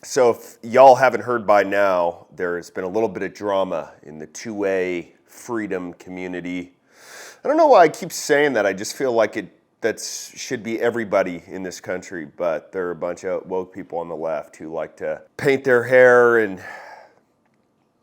So if y'all haven't heard by now, there's been a little bit of drama in the 2A freedom community. I don't know why I keep saying that. I just feel like that should be everybody in this country, but there are a bunch of woke people on the left who like to paint their hair and,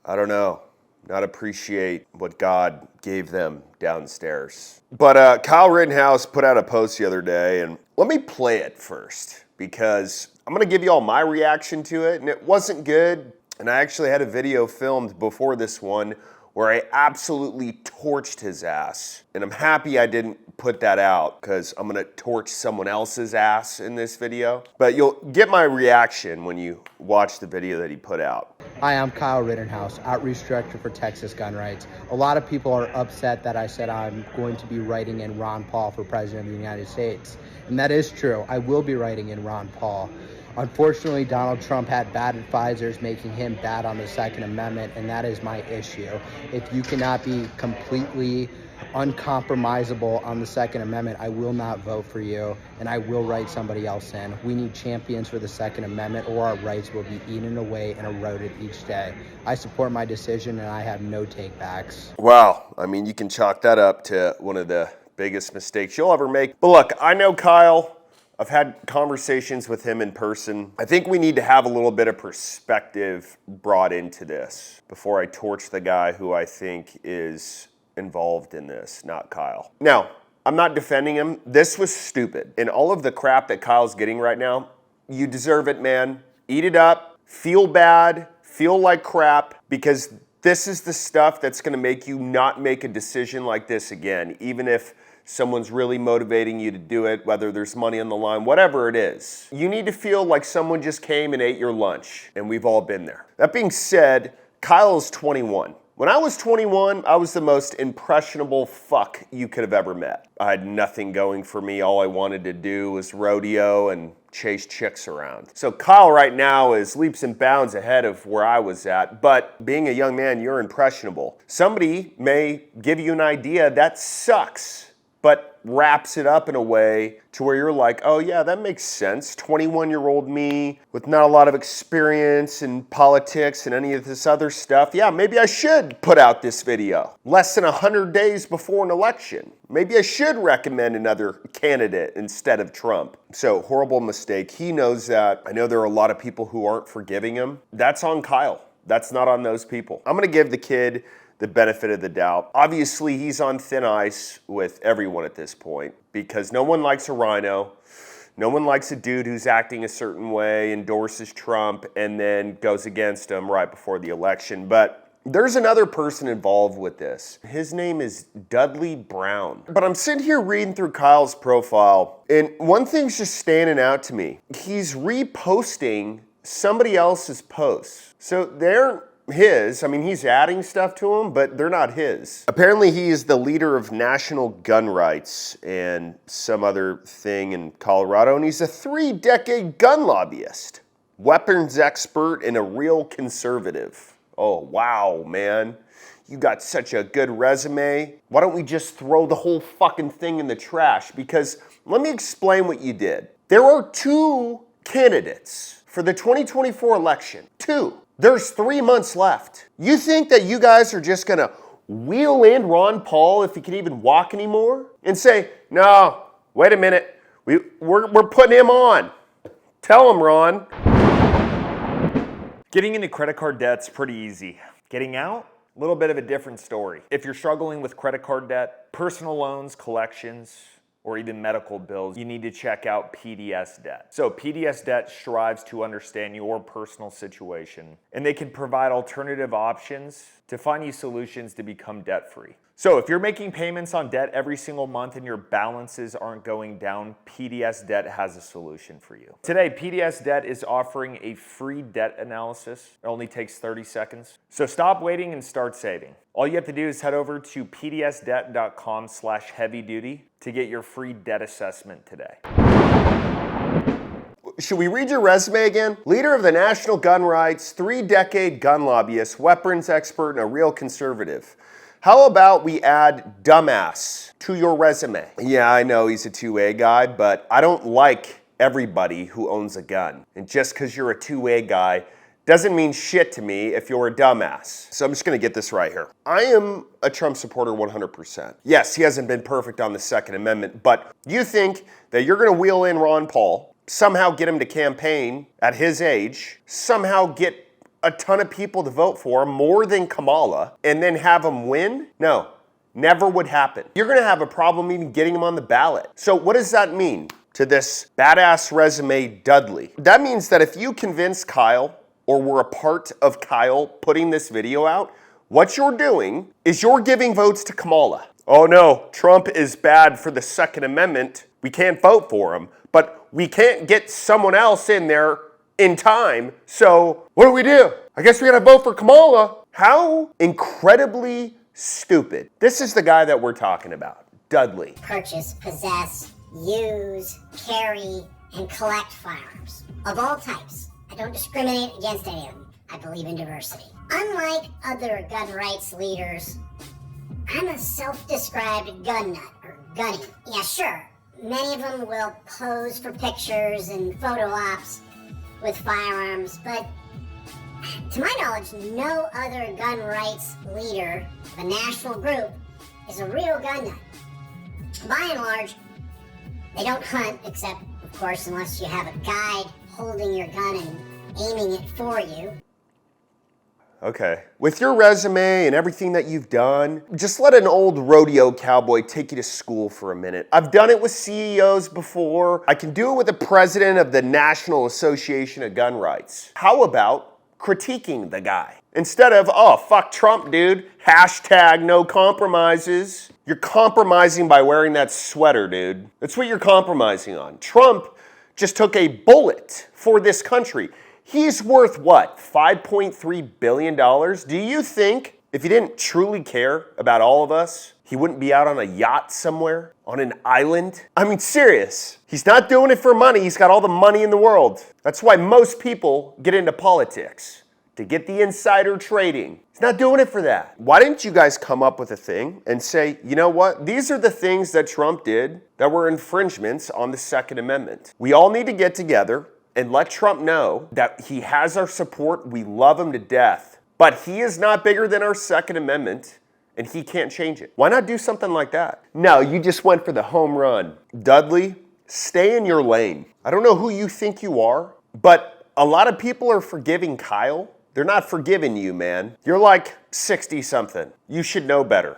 I don't know, not appreciate what God gave them downstairs. But Kyle Rittenhouse put out a post the other day, and let me play it first, because I'm going to give you all my reaction to it, and it wasn't good. And I actually had a video filmed before this one where I absolutely torched his ass. And I'm happy I didn't put that out, because I'm going to torch someone else's ass in this video. But you'll get my reaction when you watch the video that he put out. Hi, I'm Kyle Rittenhouse, Outreach Director for Texas Gun Rights. A lot of people are upset that I said I'm going to be writing in Ron Paul for President of the United States. And that is true. I will be writing in Ron Paul. Unfortunately, Donald Trump had bad advisors making him bad on the Second Amendment, and that is my issue. If you cannot be completely uncompromisable on the Second Amendment, I will not vote for you, and I will write somebody else in. We need champions for the Second Amendment, or our rights will be eaten away and eroded each day. I support my decision, and I have no takebacks. Wow. I mean, you can chalk that up to one of the biggest mistakes you'll ever make. But look, I know Kyle. I've had conversations with him in person. I think we need to have a little bit of perspective brought into this before I torch the guy who I think is involved in this, not Kyle. Now, I'm not defending him. This was stupid. And all of the crap that Kyle's getting right now, you deserve it, man. Eat it up. Feel bad. Feel like crap, because this is the stuff that's going to make you not make a decision like this again, even if someone's really motivating you to do it, whether there's money on the line, whatever it is. You need to feel like someone just came and ate your lunch, and we've all been there. That being said, Kyle is 21. When I was 21, I was the most impressionable fuck you could have ever met. I had nothing going for me. All I wanted to do was rodeo and chase chicks around. So Kyle right now is leaps and bounds ahead of where I was at, but being a young man, you're impressionable. Somebody may give you an idea that sucks, but wraps it up in a way to where you're like, oh yeah, that makes sense. 21-year-old me with not a lot of experience in politics and any of this other stuff. Yeah, maybe I should put out this video less than 100 days before an election. Maybe I should recommend another candidate instead of Trump. So, horrible mistake. He knows that. I know there are a lot of people who aren't forgiving him. That's on Kyle. That's not on those people. I'm going to give the kid the benefit of the doubt. Obviously, he's on thin ice with everyone at this point, because no one likes a rhino. No one likes a dude who's acting a certain way, endorses Trump, and then goes against him right before the election. But there's another person involved with this. His name is Dudley Brown. But I'm sitting here reading through Kyle's profile, and one thing's just standing out to me. He's reposting somebody else's posts. So they're his. I mean, he's adding stuff to them, but they're not his. Apparently, he is the leader of national gun rights and some other thing in Colorado, and he's a 3-decade gun lobbyist, weapons expert, and a real conservative. Oh, wow, man. You got such a good resume. Why don't we just throw the whole fucking thing in the trash? Because let me explain what you did. There are 2 candidates for the 2024 election. 2. There's 3 months left. You think that you guys are just gonna wheel in Ron Paul if he can even walk anymore and say, no, wait a minute, we're putting him on. Tell him, Ron. Getting into credit card debt's pretty easy. Getting out? A little bit of a different story. If you're struggling with credit card debt, personal loans, collections, or even medical bills, you need to check out PDS Debt. So PDS Debt strives to understand your personal situation, and they can provide alternative options to find you solutions to become debt-free. So if you're making payments on debt every single month and your balances aren't going down, PDS Debt has a solution for you. Today, PDS Debt is offering a free debt analysis. It only takes 30 seconds. So stop waiting and start saving. All you have to do is head over to pdsdebt.com/heavyduty to get your free debt assessment today. Should we read your resume again? Leader of the national gun rights, 3-decade gun lobbyist, weapons expert, and a real conservative. How about we add dumbass to your resume? Yeah, I know he's a 2A guy, but I don't like everybody who owns a gun. And just because you're a 2A guy doesn't mean shit to me if you're a dumbass. So I'm just gonna get this right here. I am a Trump supporter 100%. Yes, he hasn't been perfect on the Second Amendment, but you think that you're gonna wheel in Ron Paul, somehow get him to campaign at his age, somehow get a ton of people to vote for him, more than Kamala, and then have him win? No, never would happen. You're gonna have a problem even getting him on the ballot. So what does that mean to this badass resume Dudley? That means that if you convince Kyle, or were a part of Kyle putting this video out, what you're doing is you're giving votes to Kamala. Oh no, Trump is bad for the Second Amendment. We can't vote for him, but we can't get someone else in there in time. So what do? I guess we gotta vote for Kamala. How incredibly stupid. This is the guy that we're talking about, Dudley. Purchase, possess, use, carry, and collect firearms of all types. I don't discriminate against any of them. I believe in diversity. Unlike other gun rights leaders, I'm a self-described gun nut, or gunny. Yeah, sure, many of them will pose for pictures and photo ops with firearms, but to my knowledge, no other gun rights leader of a national group is a real gun nut. By and large, they don't hunt, except, of course, unless you have a guide holding your gun and aiming it for you. Okay. With your resume and everything that you've done, just let an old rodeo cowboy take you to school for a minute. I've done it with CEOs before. I can do it with the president of the National Association of Gun Rights. How about critiquing the guy? Instead of, oh, fuck Trump, dude, hashtag no compromises. You're compromising by wearing that sweater, dude. That's what you're compromising on. Trump just took a bullet for this country. He's worth what, $5.3 billion? Do you think if he didn't truly care about all of us, he wouldn't be out on a yacht somewhere, on an island? I mean, serious. He's not doing it for money. He's got all the money in the world. That's why most people get into politics, to get the insider trading. He's not doing it for that. Why didn't you guys come up with a thing and say, you know what? These are the things that Trump did that were infringements on the Second Amendment. We all need to get together and let Trump know that he has our support. We love him to death, but he is not bigger than our Second Amendment and he can't change it. Why not do something like that? No, you just went for the home run. Dudley, stay in your lane. I don't know who you think you are, but a lot of people are forgiving Kyle. They're not forgiving you, man. You're like 60 something. You should know better.